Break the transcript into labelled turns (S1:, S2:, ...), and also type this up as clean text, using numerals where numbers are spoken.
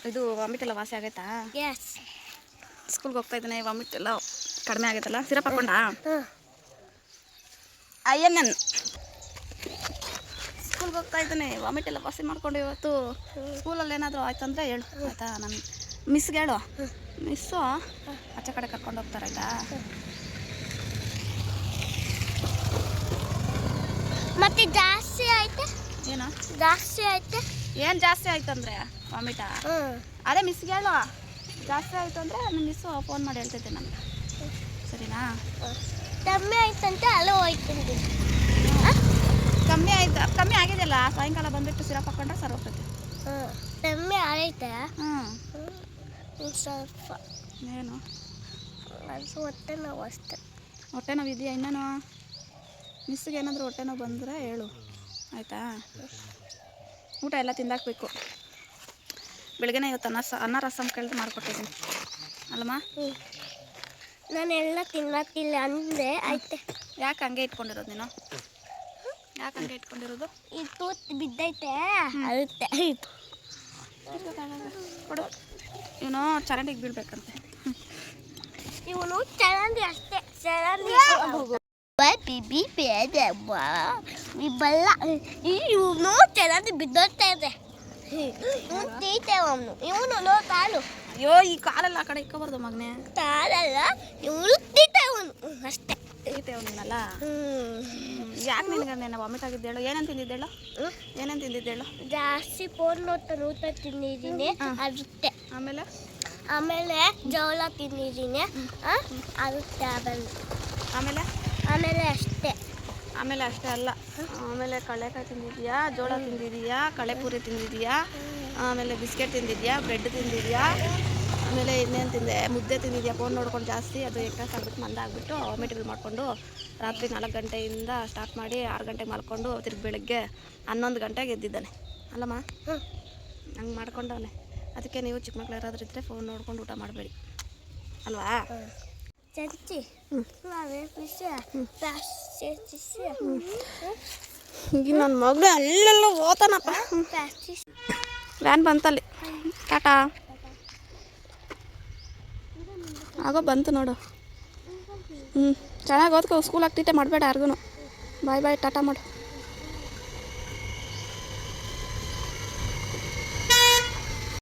S1: ಇದು ವಾಮಿಟ್ ಎಲ್ಲ ವಾಸಿ ಆಗೈತಾ?
S2: ಎಸ್.
S1: ಸ್ಕೂಲ್ಗೆ ಹೋಗ್ತಾ ಇದ್ದಾನೆ, ವಾಮಿಟ್ ಎಲ್ಲ ಕಡಿಮೆ ಆಗೈತಲ್ಲ? ಸಿರಪ್ ಹಾಕೊಂಡ ಅಯ್ಯಣ್ಣನ್ ಸ್ಕೂಲ್ಗೆ ಹೋಗ್ತಾ ಇದ್ದಾನೆ, ವಾಮಿಟ್ ಎಲ್ಲ ವಾಸಿ ಮಾಡ್ಕೊಂಡು ಇವತ್ತು. ಸ್ಕೂಲಲ್ಲಿ ಏನಾದರೂ ಆಯ್ತಂದರೆ ಹೇಳು ಆಯಿತಾ? ನಾನು ಮಿಸ್ಗೆ ಹೇಳು, ಮಿಸ್ಸು ಆಚೆ ಕಡೆ ಕರ್ಕೊಂಡು ಹೋಗ್ತಾರೆ ಆಯಿತಾ?
S2: ಮತ್ತೆ ಜಾಸ್ತಿ ಆಯ್ತು?
S1: ಏನು
S2: ಜಾಸ್ತಿ ಆಯ್ತು?
S1: ಏನು ಜಾಸ್ತಿ ಆಯ್ತು ಅಂದರೆ ವಾಮಿಟಾ? ಅದೇ ಮಿಸ್ಗೆ ಹೇಳು, ಜಾಸ್ತಿ ಆಯಿತು ಅಂದರೆ ನನ್ನ ಮಿಸ್ಸು ಫೋನ್ ಮಾಡಿ ಹೇಳ್ತೈತೆ ನನಗೆ, ಸರಿನಾ?
S2: ಕಮ್ಮಿ ಆಯ್ತಂತೆ ಅಲ್ಲೂ ಹೋಯ್ತಂತೆ.
S1: ಕಮ್ಮಿ ಆಗಿದೆಯಲ್ಲ, ಸಾಯಂಕಾಲ ಬಂದುಬಿಟ್ಟು ಸಿರಪ್ ಹಾಕೊಂಡ್ರೆ ಸರ್ ಹೋಗ್ತೈತೆ.
S2: ಕಮ್ಮಿ ಆಗೈತೆ? ಸ್ವಲ್ಪ.
S1: ಏನು
S2: ಹೊಟ್ಟೆ ನೋವು ಅಷ್ಟೆ.
S1: ಹೊಟ್ಟೆ ನೋವು ಇದೆಯಾ ಇನ್ನೂ? ಮಿಸ್ಸಿಗೆ ಏನಾದರೂ ಹೊಟ್ಟೆ ನೋವು ಬಂದರೆ ಹೇಳು ಆಯಿತಾ? ಊಟ ಎಲ್ಲ ತಿಂದಾಕಬೇಕು. ಬೆಳಗ್ಗೆನೇ ಇವತ್ತು ಅನ್ನ ರಸಮ್ ಕೇಳಿದ್ರೆ ಮಾಡಿಕೊಟ್ಟಿದ್ದೀನಿ ಅಲ್ಲಮ್ಮ?
S2: ನಾನೆಲ್ಲ ತಿನ್ನತ್ತಿಲ್ಲ ಅಂದೆ ಐತೆ.
S1: ಯಾಕೆ ಹಂಗೆ ಇಟ್ಕೊಂಡಿರೋದು ನೀನು? ಯಾಕೆ ಹಂಗೆ ಇಟ್ಕೊಂಡಿರೋದು?
S2: ಈ ತೂತ್ ಬಿದ್ದೈತೆ ಅಳುತ್ತೆ.
S1: ಕೊಡು, ಇವನು ಚರಂಡಿಗೆ ಬೀಳ್ಬೇಕಂತೆ.
S2: ಇವನು ಚರಂಡಿ ಅಷ್ಟೇ, ಚರಂಡಿ ಬಿಬಿ ಬೇಡಮ್ಮ ಬಲ್ಲ. ಇವನು ಚರಂಡಿ ಬಿದ್ದೋಗ್ತಾ ಇದೆ. ಇವನು ತೀತೆ ಅವನು, ಇವನು ಲೋ ಕಾಲು.
S1: ಅಯ್ಯೋ ಈ ಕಾಲೆಲ್ಲ ಆ ಕಡೆ ಇಕ್ಕೋಬಾರ್ದು ಮಗನೇ.
S2: ಕಾಲಲ್ಲ, ಇವನು ತೀತೆ ಅವನು ಅಷ್ಟೇ.
S1: ತೀತೆ ಅವನಲ್ಲ. ಯಾಕೆ ನಿನಗೆ ನೆನೆ ವಾಮಿಟ್ ಆಗಿದ್ದೇಳು? ಏನೇನು ತಿಂದಿದ್ದೇಳು? ಏನೇನು ತಿಂದಿದ್ದೇಳು?
S2: ಜಾಸ್ತಿ ಫೋನ್ ನೋಡ್ತಾ ಊಟ ತಿಂದಿದ್ದೀನಿ ಅರುತ್ತೆ. ಆಮೇಲೆ ಜೋಳ ತಿಂದಿದ್ದೀನಿ ಅರುತ್ತೆ. ಆಮೇಲೆ ಅಷ್ಟೇ.
S1: ಆಮೇಲೆ ಅಷ್ಟೇ ಅಲ್ಲ, ಆಮೇಲೆ ಕಡಲೆಕಾಯಿ ತಿಂದಿದ್ಯಾ, ಜೋಳ ತಿಂದಿದೀಯಾ, ಕಳೆಪುರಿ ತಿಂದಿದೀಯಾ, ಆಮೇಲೆ ಬಿಸ್ಕೆಟ್ ತಿಂದಿದ್ಯಾ, ಬ್ರೆಡ್ ತಿಂದಿದ್ಯಾ, ಆಮೇಲೆ ಇನ್ನೇನು ತಿಂದೆ, ಮುದ್ದೆ ತಿಂದಿದ್ಯಾ. ಫೋನ್ ನೋಡ್ಕೊಂಡು ಜಾಸ್ತಿ ಅದು ಎಕ್ಸಾಸ್ ಆಗಿಬಿಟ್ಟು ಮಂದಾಗ್ಬಿಟ್ಟು ವಾಮಿಟ್ಗಳು ಮಾಡಿಕೊಂಡು ರಾತ್ರಿ 4 ಗಂಟೆಯಿಂದ ಸ್ಟಾರ್ಟ್ ಮಾಡಿ 6 ಗಂಟೆಗೆ ಮಲ್ಕೊಂಡು ತಿರ್ಗಿ ಬೆಳಗ್ಗೆ 11 ಗಂಟೆಗೆ ಎದ್ದಿದ್ದಾನೆ ಅಲ್ಲಮ್ಮ? ಹಂಗೆ ಮಾಡ್ಕೊಂಡವನೆ. ಅದಕ್ಕೆ ನೀವು ಚಿಕ್ಕ ಮಕ್ಳು ಯಾರಾದರೂ ಇದ್ದರೆ ಫೋನ್ ನೋಡ್ಕೊಂಡು ಊಟ ಮಾಡಬೇಡಿ ಅಲ್ವಾ?
S2: ಚಂಚಿ
S1: ಈಗ ನನ್ನ ಮಗಳು ಅಲ್ಲೆಲ್ಲ ಓದ್ತಾನಪ್ಪ. ವ್ಯಾನ್ ಬಂತಲ್ಲಿ, ಟಾಟಾ ಆಗೋ ಬಂತು ನೋಡು. ಚೆನ್ನಾಗಿ ಓದ್ಕೋ, ಸ್ಕೂಲ್ ಆಗ್ತಿತ್ತೆ ಮಾಡಬೇಡ ಯಾರಿಗೂ. ಬಾಯ್ ಟಾಟಾ ಮಾಡು.